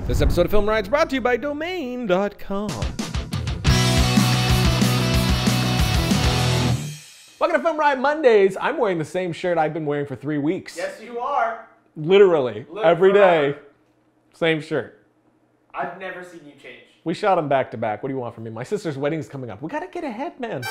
This episode of Film Riot is brought to you by Domain.com. Welcome to Film Riot Mondays. I'm wearing the same shirt I've been wearing for 3 weeks. Yes, you are. Literally, every day. Same shirt. I've never seen you change. We shot them back to back. What do you want from me? My sister's wedding's coming up. We gotta get ahead, man.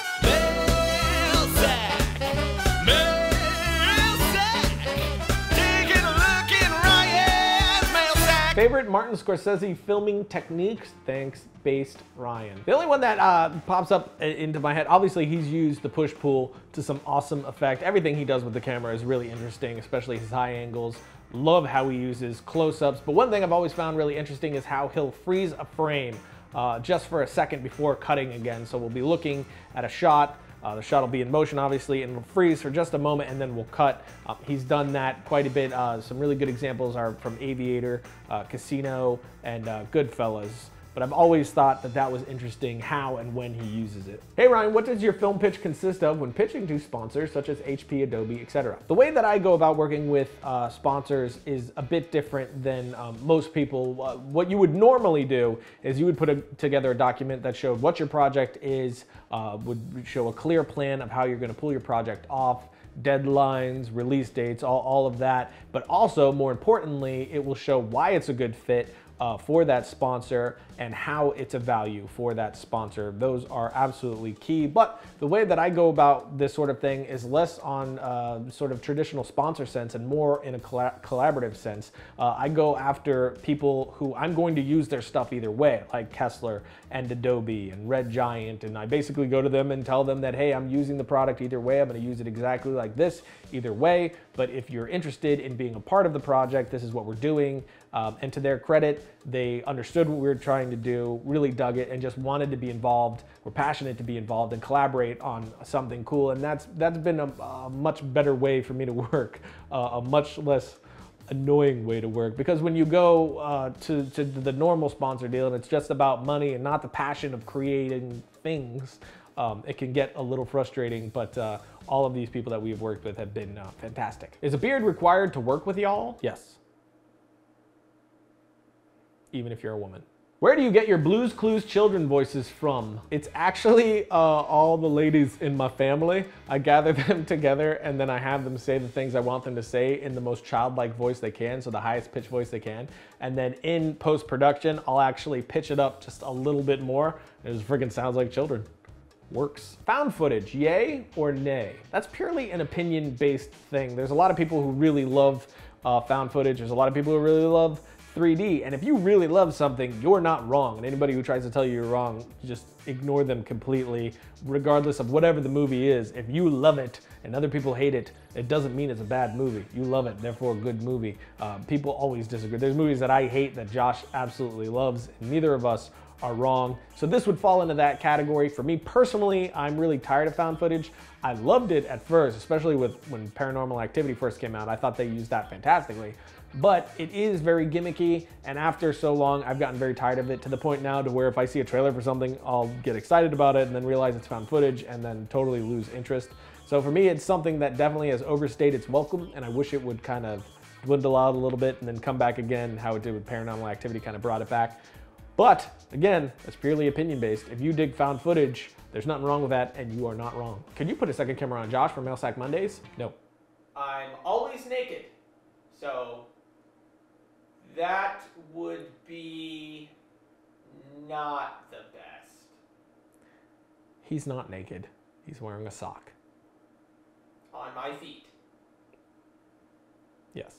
Favorite Martin Scorsese filming techniques? Thanks, Based Ryan. The only one that pops up into my head, obviously he's used the push-pull to some awesome effect. Everything he does with the camera is really interesting, especially his high angles. Love how he uses close-ups. But one thing I've always found really interesting is how he'll freeze a frame just for a second before cutting again. So we'll be looking at a shot. The shot will be in motion, obviously, and it'll freeze for just a moment, and then we'll cut. He's done that quite a bit. Some really good examples are from Aviator, Casino, and Goodfellas. But I've always thought that that was interesting how and when he uses it. Hey Ryan, what does your film pitch consist of when pitching to sponsors such as HP, Adobe, etc.? The way that I go about working with sponsors is a bit different than most people. What you would normally do is you would put together a document that showed what your project is, would show a clear plan of how you're going to pull your project off, deadlines, release dates, all of that. But also, more importantly, it will show why it's a good fit for that sponsor and how it's a value for that sponsor. Those are absolutely key. But the way that I go about this sort of thing is less on sort of traditional sponsor sense and more in a collaborative sense. I go after people who I'm going to use their stuff either way, like Kessler and Adobe and Red Giant, and I basically go to them and tell them that, hey, I'm using the product either way. I'm going to use it exactly like this either way. But if you're interested in being a part of the project, this is what we're doing. And to their credit, they understood what we were trying to do, really dug it, and just wanted to be involved. We're passionate to be involved and collaborate on something cool. And that's been a much better way for me to work, a much less annoying way to work. Because when you go to the normal sponsor deal and it's just about money and not the passion of creating things, it can get a little frustrating, but all of these people that we've worked with have been fantastic. Is a beard required to work with y'all? Yes. Even if you're a woman. Where do you get your Blue's Clues children voices from? It's actually all the ladies in my family. I gather them together and then I have them say the things I want them to say in the most childlike voice they can, so the highest pitch voice they can. And then in post-production, I'll actually pitch it up just a little bit more. It just freaking sounds like children. Works. Found footage, yay or nay? That's purely an opinion-based thing. There's a lot of people who really love found footage. There's a lot of people who really love 3D, and if you really love something, you're not wrong. And anybody who tries to tell you you're wrong, just ignore them completely, regardless of whatever the movie is. If you love it and other people hate it, it doesn't mean it's a bad movie. You love it, therefore a good movie. People always disagree. There's movies that I hate that Josh absolutely loves, and neither of us are wrong. So this would fall into that category. For me personally, I'm really tired of found footage. I loved it at first, especially when Paranormal Activity first came out. I thought they used that fantastically. But it is very gimmicky, and after so long, I've gotten very tired of it, to the point now to where if I see a trailer for something, I'll get excited about it and then realize it's found footage and then totally lose interest. So for me, it's something that definitely has overstayed its welcome, and I wish it would kind of dwindle out a little bit and then come back again. How it did with Paranormal Activity kind of brought it back. But again, it's purely opinion-based. If you dig found footage, there's nothing wrong with that, and you are not wrong. Can you put a second camera on Josh for Mail Sack Mondays? No. I'm always naked, so that would be not the best. He's not naked. He's wearing a sock. On my feet. Yes.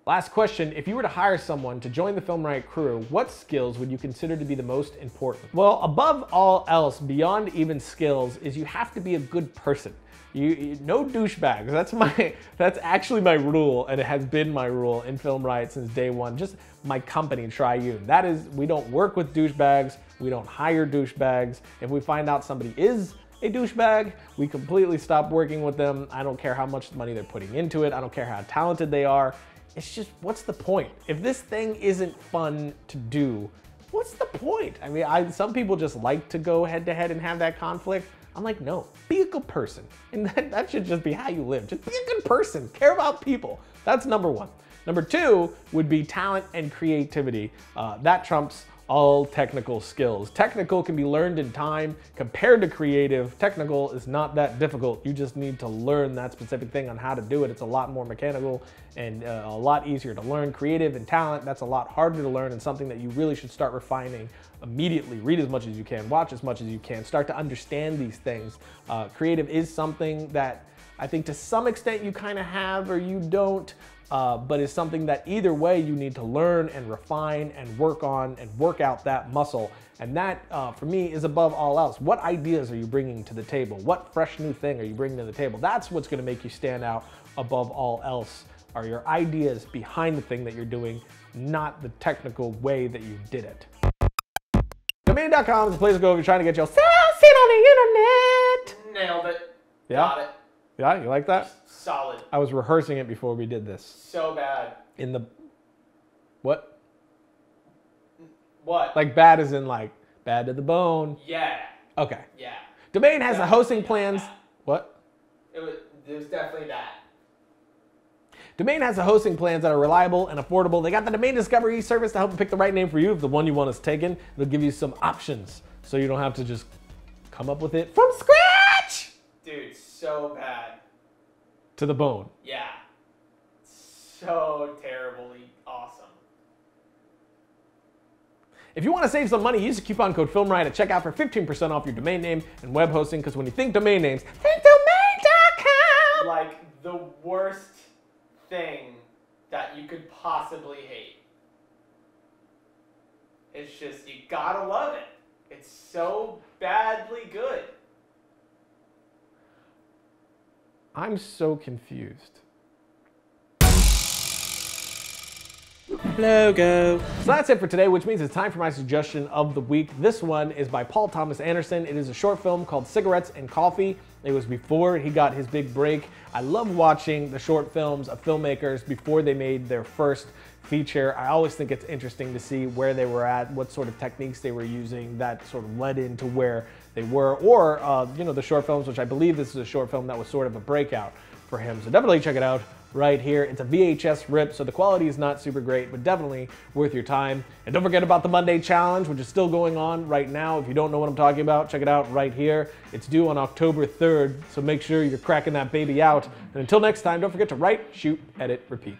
Last question, if you were to hire someone to join the Film Riot crew, what skills would you consider to be the most important? Well, above all else, beyond even skills, is you have to be a good person. No douchebags. That's actually my rule, and it has been my rule in Film Riot since day one. Just my company, Triune. That is, we don't work with douchebags. We don't hire douchebags. If we find out somebody is a douchebag, we completely stop working with them. I don't care how much money they're putting into it. I don't care how talented they are. It's just, what's the point? If this thing isn't fun to do, what's the point? I mean, some people just like to go head to head and have that conflict. I'm like, no, be a good person. And that should just be how you live. Just be a good person, care about people. That's number one. Number 2 would be talent and creativity. That trumps all technical skills. Technical can be learned in time compared to creative. Technical is not that difficult. You just need to learn that specific thing on how to do it. It's a lot more mechanical and a lot easier to learn. Creative and talent, that's a lot harder to learn and something that you really should start refining immediately. Read as much as you can, watch as much as you can, start to understand these things. Creative is something that I think to some extent you kind of have or you don't, but it's something that either way you need to learn and refine and work on and work out that muscle. And that, for me, is above all else. What ideas are you bringing to the table? What fresh new thing are you bringing to the table? That's what's gonna make you stand out above all else, are your ideas behind the thing that you're doing, not the technical way that you did it. Domain.com is a place to go if you're trying to get your sales on the internet. Nailed it. Yeah? Got it. Yeah, you like that? Solid. I was rehearsing it before we did this. So bad. In the, what? What? Like bad as in like bad to the bone. Yeah. Okay. Yeah. Domain has the hosting Definitely plans. that. What? It was definitely that. Domain has the hosting plans that are reliable and affordable. They got the domain discovery service to help you pick the right name for you. If the one you want is taken, it'll give you some options so you don't have to just come up with it from scratch. Dude, so bad. To the bone. Yeah. So terribly awesome. If you want to save some money, use the coupon code FilmRiot at checkout for 15% off your domain name and web hosting, because when you think domain names, think domain.com! Like the worst thing that you could possibly hate. It's just, you gotta love it. It's so badly good. I'm so confused. Logo. So that's it for today, which means it's time for my suggestion of the week. This one is by Paul Thomas Anderson. It is a short film called Cigarettes and Coffee. It was before he got his big break. I love watching the short films of filmmakers before they made their first feature. I always think it's interesting to see where they were at, what sort of techniques they were using that sort of led into where they were, or you know, the short films, which I believe this is a short film that was sort of a breakout for him. So definitely check it out right here. It's a VHS rip, so the quality is not super great, but definitely worth your time. And don't forget about the Monday Challenge, which is still going on right now. If you don't know what I'm talking about, check it out right here. It's due on October 3rd, so make sure you're cracking that baby out. And until next time, don't forget to write, shoot, edit, repeat.